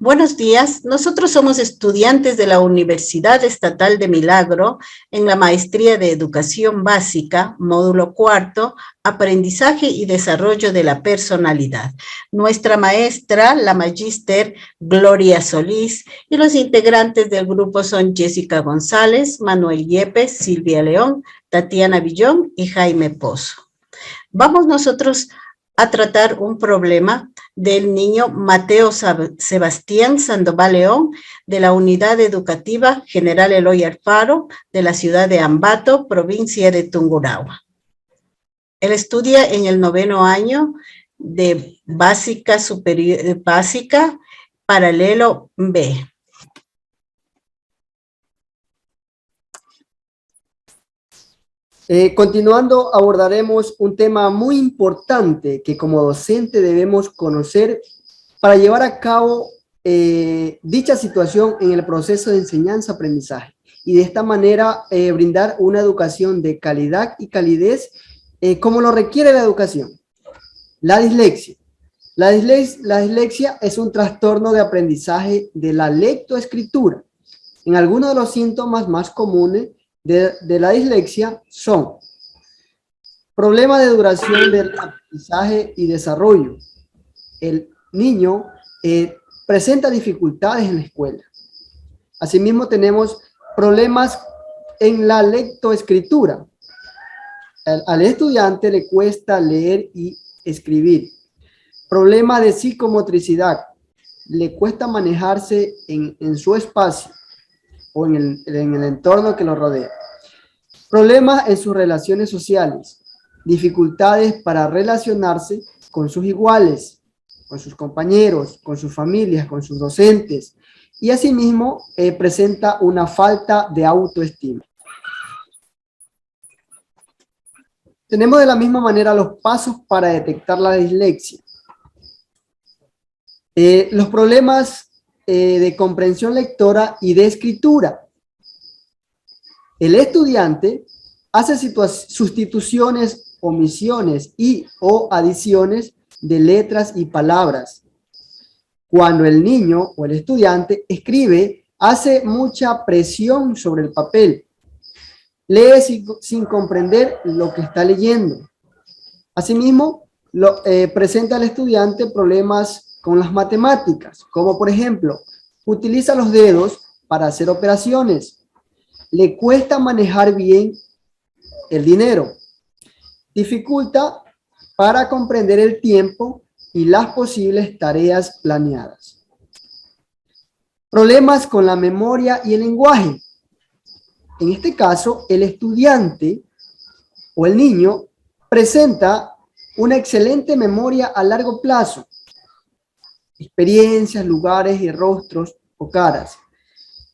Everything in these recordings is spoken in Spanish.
Buenos días, nosotros somos estudiantes de la Universidad Estatal de Milagro en la Maestría de Educación Básica, módulo cuarto, Aprendizaje y Desarrollo de la Personalidad. Nuestra maestra, la magíster Gloria Solís, y los integrantes del grupo son Jessica González, Manuel Yepes, Silvia León, Tatiana Villón y Jaime Pozo. Vamos nosotros a tratar un problema del niño Mateo Sebastián Sandoval León, de la Unidad Educativa General Eloy Alfaro, de la ciudad de Ambato, provincia de Tungurahua. Él estudia en el 9º año de básica paralelo B. Continuando, abordaremos un tema muy importante que como docente debemos conocer para llevar a cabo dicha situación en el proceso de enseñanza-aprendizaje y de esta manera brindar una educación de calidad y calidez como lo requiere la educación. La dislexia. La dislexia es un trastorno de aprendizaje de la lectoescritura. En algunos de los síntomas más comunes de la dislexia son problemas de duración del aprendizaje y desarrollo. El niño presenta dificultades en la escuela. Asimismo, tenemos problemas en la lectoescritura. Al estudiante le cuesta leer y escribir. Problema de psicomotricidad. Le cuesta manejarse en su espacio o en el entorno que lo rodea. Problemas en sus relaciones sociales, dificultades para relacionarse con sus iguales, con sus compañeros, con sus familias, con sus docentes, y asimismo presenta una falta de autoestima. Tenemos de la misma manera los pasos para detectar la dislexia. Los problemas de comprensión lectora y de escritura. El estudiante hace sustituciones, omisiones y o adiciones de letras y palabras. Cuando el niño o el estudiante escribe, hace mucha presión sobre el papel. Lee sin comprender lo que está leyendo. Asimismo, presenta al estudiante problemas con las matemáticas, como por ejemplo, utiliza los dedos para hacer operaciones. Le cuesta manejar bien el dinero. Dificulta para comprender el tiempo y las posibles tareas planeadas. Problemas con la memoria y el lenguaje. En este caso, el estudiante o el niño presenta una excelente memoria a largo plazo. Experiencias, lugares y rostros o caras.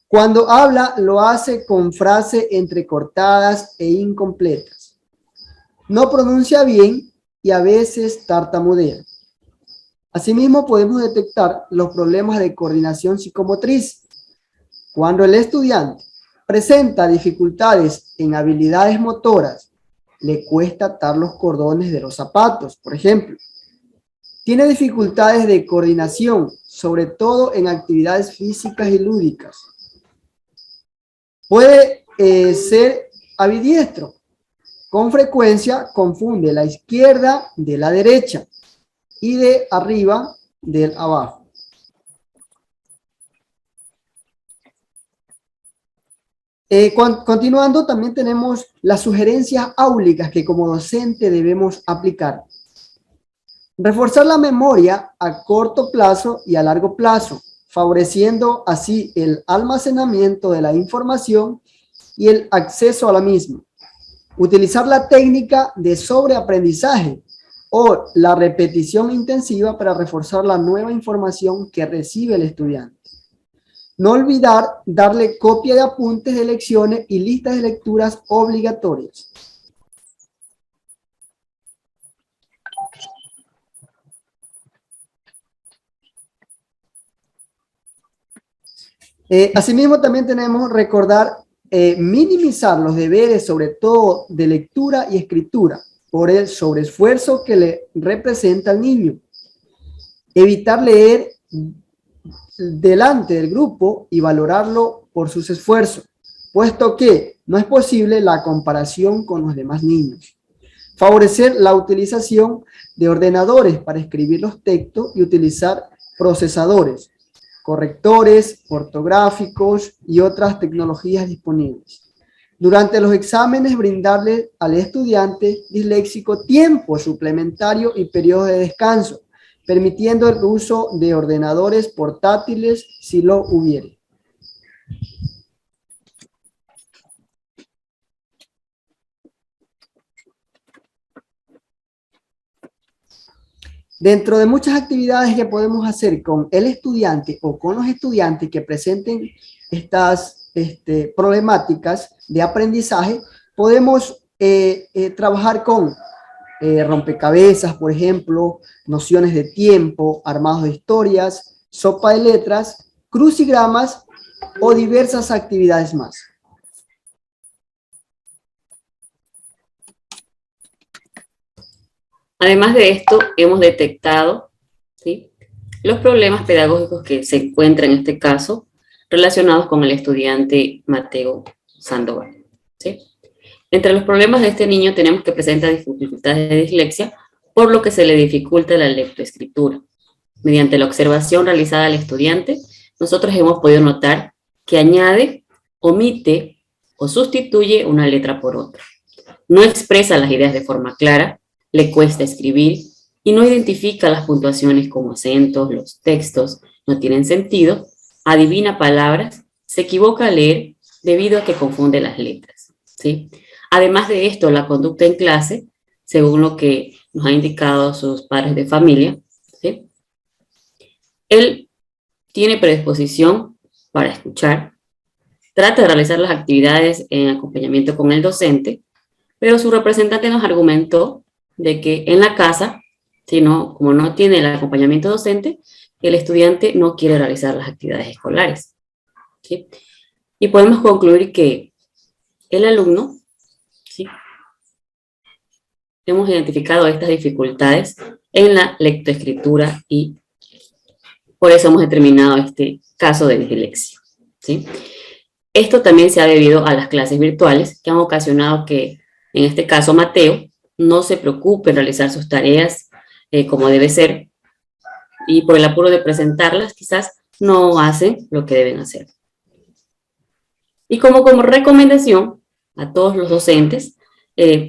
Cuando habla, lo hace con frases entrecortadas e incompletas. No pronuncia bien y a veces tartamudea. Asimismo, podemos detectar los problemas de coordinación psicomotriz. Cuando el estudiante presenta dificultades en habilidades motoras, le cuesta atar los cordones de los zapatos, por ejemplo. Tiene dificultades de coordinación, sobre todo en actividades físicas y lúdicas. Puede ser ambidiestro. Con frecuencia confunde la izquierda de la derecha y de arriba del abajo. Continuando, también tenemos las sugerencias áulicas que como docente debemos aplicar. Reforzar la memoria a corto plazo y a largo plazo, favoreciendo así el almacenamiento de la información y el acceso a la misma. Utilizar la técnica de sobreaprendizaje o la repetición intensiva para reforzar la nueva información que recibe el estudiante. No olvidar darle copia de apuntes de lecciones y listas de lecturas obligatorias. Asimismo, también tenemos recordar minimizar los deberes, sobre todo de lectura y escritura, por el sobreesfuerzo que le representa al niño. Evitar leer delante del grupo y valorarlo por sus esfuerzos, puesto que no es posible la comparación con los demás niños. Favorecer la utilización de ordenadores para escribir los textos y utilizar procesadores, correctores ortográficos y otras tecnologías disponibles. Durante los exámenes, brindarle al estudiante disléxico tiempo suplementario y periodos de descanso, permitiendo el uso de ordenadores portátiles si lo hubiere. Dentro de muchas actividades que podemos hacer con el estudiante o con los estudiantes que presenten estas problemáticas de aprendizaje, podemos trabajar con rompecabezas, por ejemplo, nociones de tiempo, armados de historias, sopa de letras, crucigramas o diversas actividades más. Además de esto, hemos detectado, ¿sí?, los problemas pedagógicos que se encuentran en este caso relacionados con el estudiante Mateo Sandoval, ¿sí? Entre los problemas de este niño tenemos que presenta dificultades de dislexia, por lo que se le dificulta la lectoescritura. Mediante la observación realizada al estudiante, nosotros hemos podido notar que añade, omite o sustituye una letra por otra. No expresa las ideas de forma clara, le cuesta escribir y no identifica las puntuaciones como acentos, los textos no tienen sentido, adivina palabras, se equivoca al leer debido a que confunde las letras, ¿sí? Además de esto, la conducta en clase, según lo que nos han indicado sus padres de familia, ¿sí?, él tiene predisposición para escuchar, trata de realizar las actividades en acompañamiento con el docente, pero su representante nos argumentó de que en la casa, como no tiene el acompañamiento docente, el estudiante no quiere realizar las actividades escolares, ¿sí? Y podemos concluir que el alumno, ¿sí?, hemos identificado estas dificultades en la lectoescritura y por eso hemos determinado este caso de dislexia, ¿sí? Esto también se ha debido a las clases virtuales que han ocasionado que, en este caso, Mateo no se preocupe en realizar sus tareas como debe ser, y por el apuro de presentarlas quizás no hacen lo que deben hacer. Y como recomendación a todos los docentes,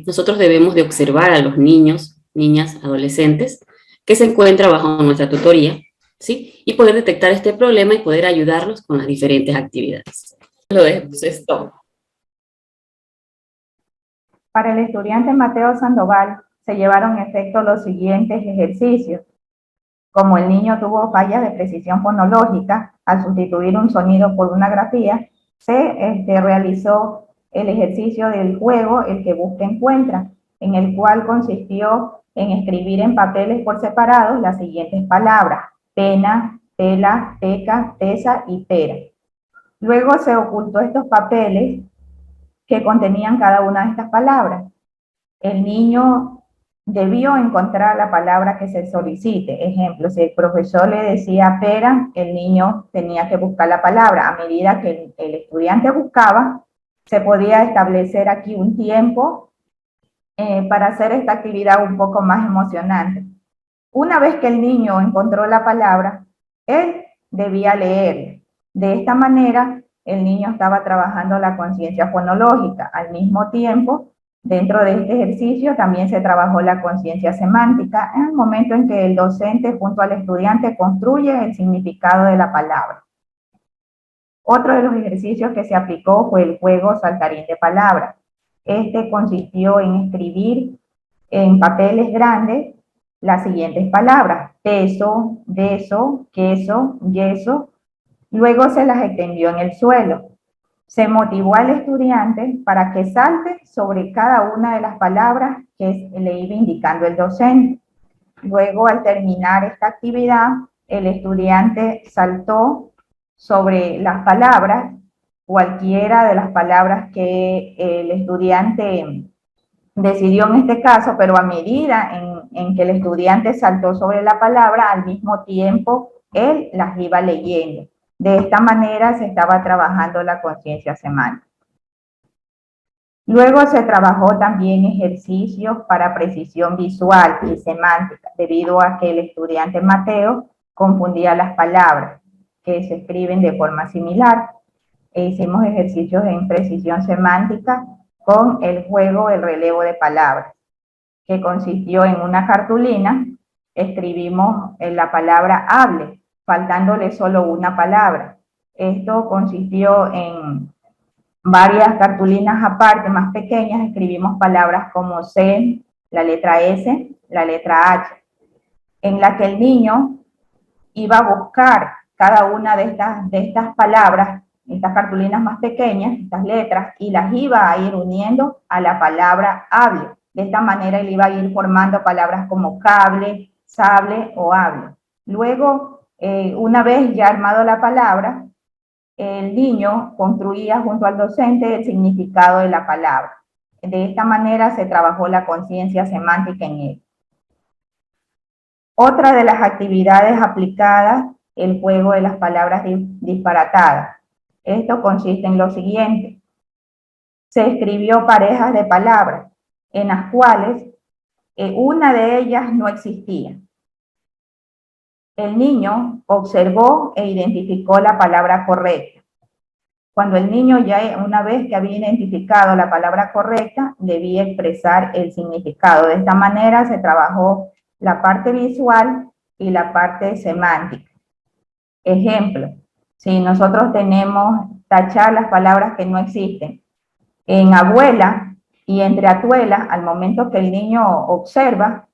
nosotros debemos de observar a los niños, niñas, adolescentes que se encuentran bajo nuestra tutoría, ¿sí?, y poder detectar este problema y poder ayudarlos con las diferentes actividades. Lo dejo, pues es todo. Para el estudiante Mateo Sandoval se llevaron a efecto los siguientes ejercicios. Como el niño tuvo fallas de precisión fonológica, al sustituir un sonido por una grafía, se realizó el ejercicio del juego, el que busca encuentra, en el cual consistió en escribir en papeles por separados las siguientes palabras: pena, pela, peca, pesa y pera. Luego se ocultó estos papeles que contenían cada una de estas palabras. El niño debió encontrar la palabra que se solicite. Ejemplo, si el profesor le decía pera, el niño tenía que buscar la palabra. A medida que el estudiante buscaba, se podía establecer aquí un tiempo para hacer esta actividad un poco más emocionante. Una vez que el niño encontró la palabra, él debía leer. De esta manera, el niño estaba trabajando la conciencia fonológica. Al mismo tiempo, dentro de este ejercicio también se trabajó la conciencia semántica en el momento en que el docente junto al estudiante construye el significado de la palabra. Otro de los ejercicios que se aplicó fue el juego saltarín de palabras. Este consistió en escribir en papeles grandes las siguientes palabras: peso, beso, queso, yeso. Luego se las extendió en el suelo. Se motivó al estudiante para que salte sobre cada una de las palabras que le iba indicando el docente. Luego, al terminar esta actividad, el estudiante saltó sobre las palabras, cualquiera de las palabras que el estudiante decidió en este caso, pero a medida en que el estudiante saltó sobre la palabra, al mismo tiempo él las iba leyendo. De esta manera se estaba trabajando la conciencia semántica. Luego se trabajó también ejercicios para precisión visual y semántica, debido a que el estudiante Mateo confundía las palabras que se escriben de forma similar. Hicimos ejercicios en precisión semántica con el juego El relevo de palabras, que consistió en una cartulina. Escribimos la palabra hable, faltándole solo una palabra. Esto consistió en varias cartulinas aparte, más pequeñas. Escribimos palabras como C, la letra S, la letra H, en la que el niño iba a buscar cada una de estas palabras, estas cartulinas más pequeñas, estas letras, y las iba a ir uniendo a la palabra hable. De esta manera él iba a ir formando palabras como cable, sable o hable. Luego, una vez ya armado la palabra, el niño construía junto al docente el significado de la palabra. De esta manera se trabajó la conciencia semántica en él. Otra de las actividades aplicadas, el juego de las palabras disparatadas. Esto consiste en lo siguiente. Se escribió parejas de palabras, en las cuales una de ellas no existía. El niño observó e identificó la palabra correcta. Cuando el niño ya una vez que había identificado la palabra correcta, debía expresar el significado. De esta manera se trabajó la parte visual y la parte semántica. Ejemplo, si nosotros tenemos tachar las palabras que no existen, en abuela y entre atuela, al momento que el niño observa,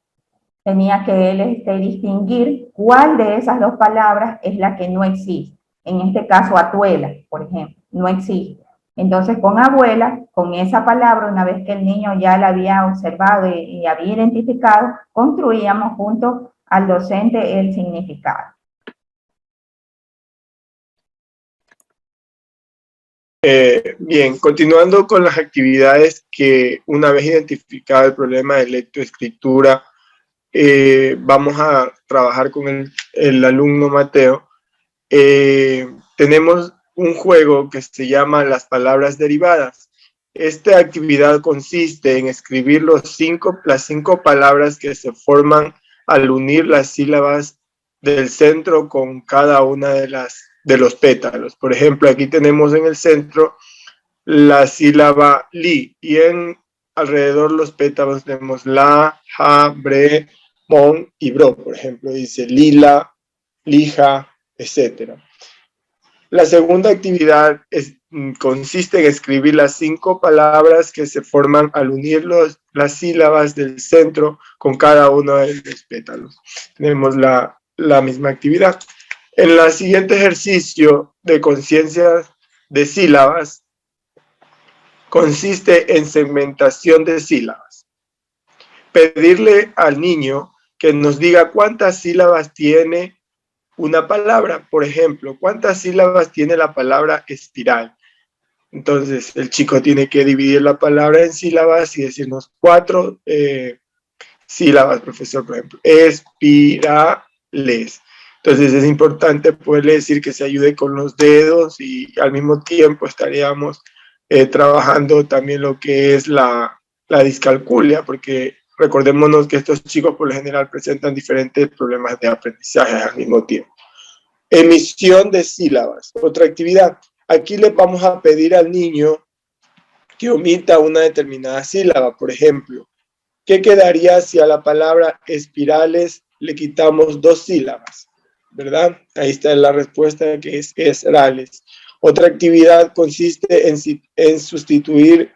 tenía que él distinguir cuál de esas dos palabras es la que no existe. En este caso, atuela, por ejemplo, no existe. Entonces, con abuela, con esa palabra, una vez que el niño ya la había observado y había identificado, construíamos junto al docente el significado. Bien, continuando con las actividades que una vez identificado el problema de lectoescritura, vamos a trabajar con el alumno Mateo. Tenemos un juego que se llama las palabras derivadas. Esta actividad consiste en escribir las cinco palabras que se forman al unir las sílabas del centro con cada una de los pétalos. Por ejemplo, aquí tenemos en el centro la sílaba li, y alrededor los pétalos tenemos la, ja, bre, mon y bro. Por ejemplo, dice lila, lija, etc. La segunda actividad consiste en escribir las 5 palabras que se forman al unir las sílabas del centro con cada uno de los pétalos. Tenemos la misma actividad. En el siguiente ejercicio de conciencia de sílabas consiste en segmentación de sílabas. Pedirle al niño que nos diga cuántas sílabas tiene una palabra. Por ejemplo, ¿cuántas sílabas tiene la palabra espiral? Entonces, el chico tiene que dividir la palabra en sílabas y decirnos 4 sílabas, profesor, por ejemplo, espirales. Entonces, es importante poderle decir que se ayude con los dedos, y al mismo tiempo estaríamos trabajando también lo que es la discalculia, porque recordémonos que estos chicos por lo general presentan diferentes problemas de aprendizaje al mismo tiempo. Emisión de sílabas, otra actividad. Aquí le vamos a pedir al niño que omita una determinada sílaba. Por ejemplo, ¿qué quedaría si a la palabra espirales le quitamos 2 sílabas? ¿Verdad? Ahí está la respuesta, que es esrales. Otra actividad consiste en sustitución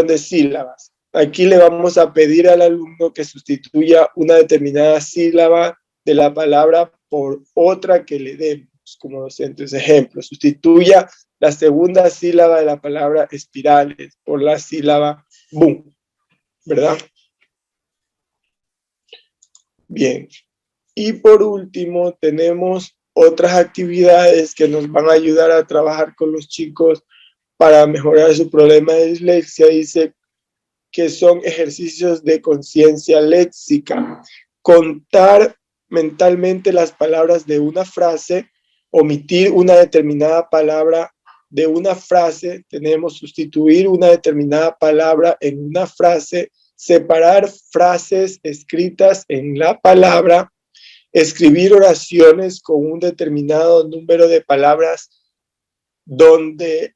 de sílabas. Aquí le vamos a pedir al alumno que sustituya una determinada sílaba de la palabra por otra que le demos como docentes. Ejemplo, sustituya la segunda sílaba de la palabra espirales por la sílaba boom, ¿verdad? Bien. Y por último, tenemos otras actividades que nos van a ayudar a trabajar con los chicos para mejorar su problema de dislexia. Dice que son ejercicios de conciencia léxica. Contar mentalmente las palabras de una frase, omitir una determinada palabra de una frase, tenemos sustituir una determinada palabra en una frase, separar frases escritas en la palabra, escribir oraciones con un determinado número de palabras, donde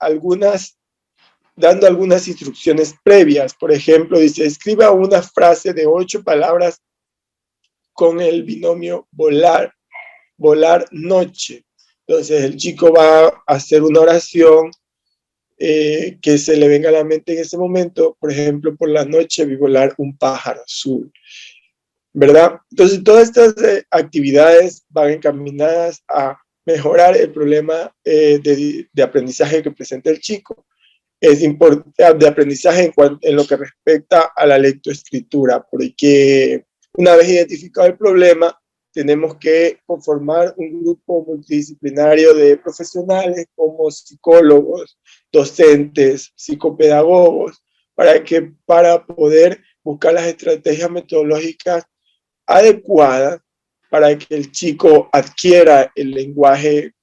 dando algunas instrucciones previas. Por ejemplo, dice, escriba una frase de 8 palabras con el binomio volar, volar noche. Entonces el chico va a hacer una oración que se le venga a la mente en ese momento. Por ejemplo, por la noche vi volar un pájaro azul, ¿verdad? Entonces todas estas actividades van encaminadas a mejorar el problema de aprendizaje que presenta el chico. Es importante de aprendizaje en lo que respecta a la lectoescritura, porque una vez identificado el problema, tenemos que conformar un grupo multidisciplinario de profesionales como psicólogos, docentes, psicopedagogos, para poder buscar las estrategias metodológicas adecuadas para que el chico adquiera el lenguaje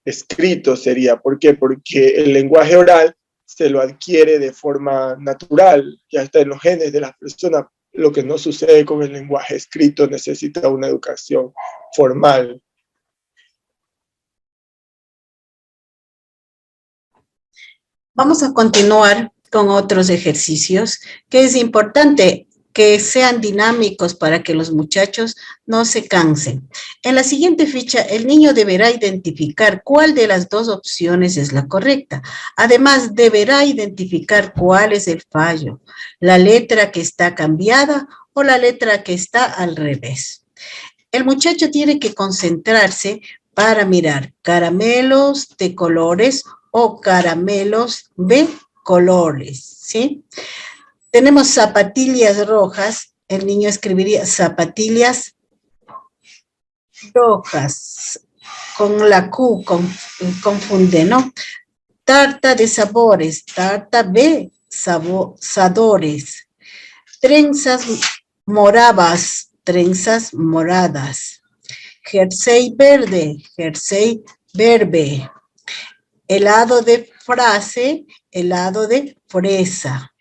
escrito sería. ¿Por qué? Porque el lenguaje oral se lo adquiere de forma natural, ya está en los genes de las personas. Lo que no sucede con el lenguaje escrito, necesita una educación formal. Vamos a continuar con otros ejercicios que es importante que sean dinámicos para que los muchachos no se cansen. En la siguiente ficha, el niño deberá identificar cuál de las dos opciones es la correcta. Además, deberá identificar cuál es el fallo, la letra que está cambiada o la letra que está al revés. El muchacho tiene que concentrarse para mirar caramelos de colores o caramelos de colores, ¿sí? Tenemos zapatillas rojas, el niño escribiría zapatillas rojas, con la Q, confunde, ¿no? Tarta de sabores, tarta de sabores, trenzas moradas, trenzas moradas, jersey verde, helado de frase, helado de fresa,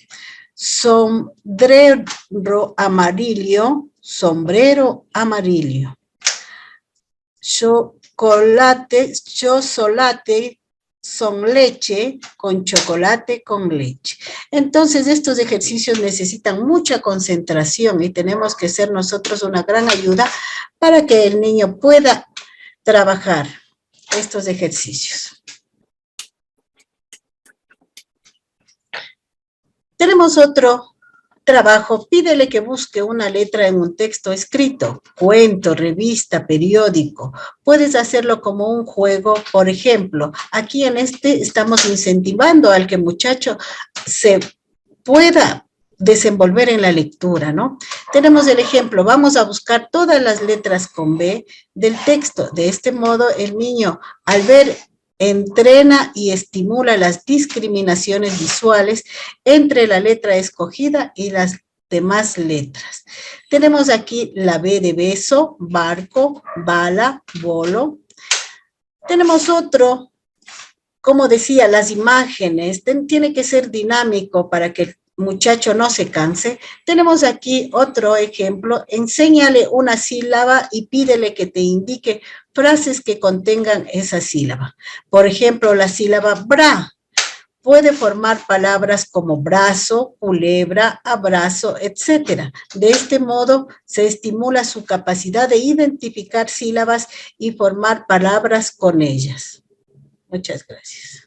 sombrero amarillo, sombrero amarillo, chocolate son leche con chocolate con leche. Entonces estos ejercicios necesitan mucha concentración y tenemos que ser nosotros una gran ayuda para que el niño pueda trabajar estos ejercicios. Tenemos otro trabajo, pídele que busque una letra en un texto escrito, cuento, revista, periódico. Puedes hacerlo como un juego, por ejemplo, aquí en este estamos incentivando al que el muchacho se pueda desenvolver en la lectura, ¿no? Tenemos el ejemplo, vamos a buscar todas las letras con B del texto. De este modo, el niño, al ver, entrena y estimula las discriminaciones visuales entre la letra escogida y las demás letras. Tenemos aquí la B de beso, barco, bala, bolo. Tenemos otro, como decía, las imágenes, tiene que ser dinámico para que el muchacho no se canse. Tenemos aquí otro ejemplo, enséñale una sílaba y pídele que te indique frases que contengan esa sílaba. Por ejemplo, la sílaba bra puede formar palabras como brazo, culebra, abrazo, etc. De este modo se estimula su capacidad de identificar sílabas y formar palabras con ellas. Muchas gracias.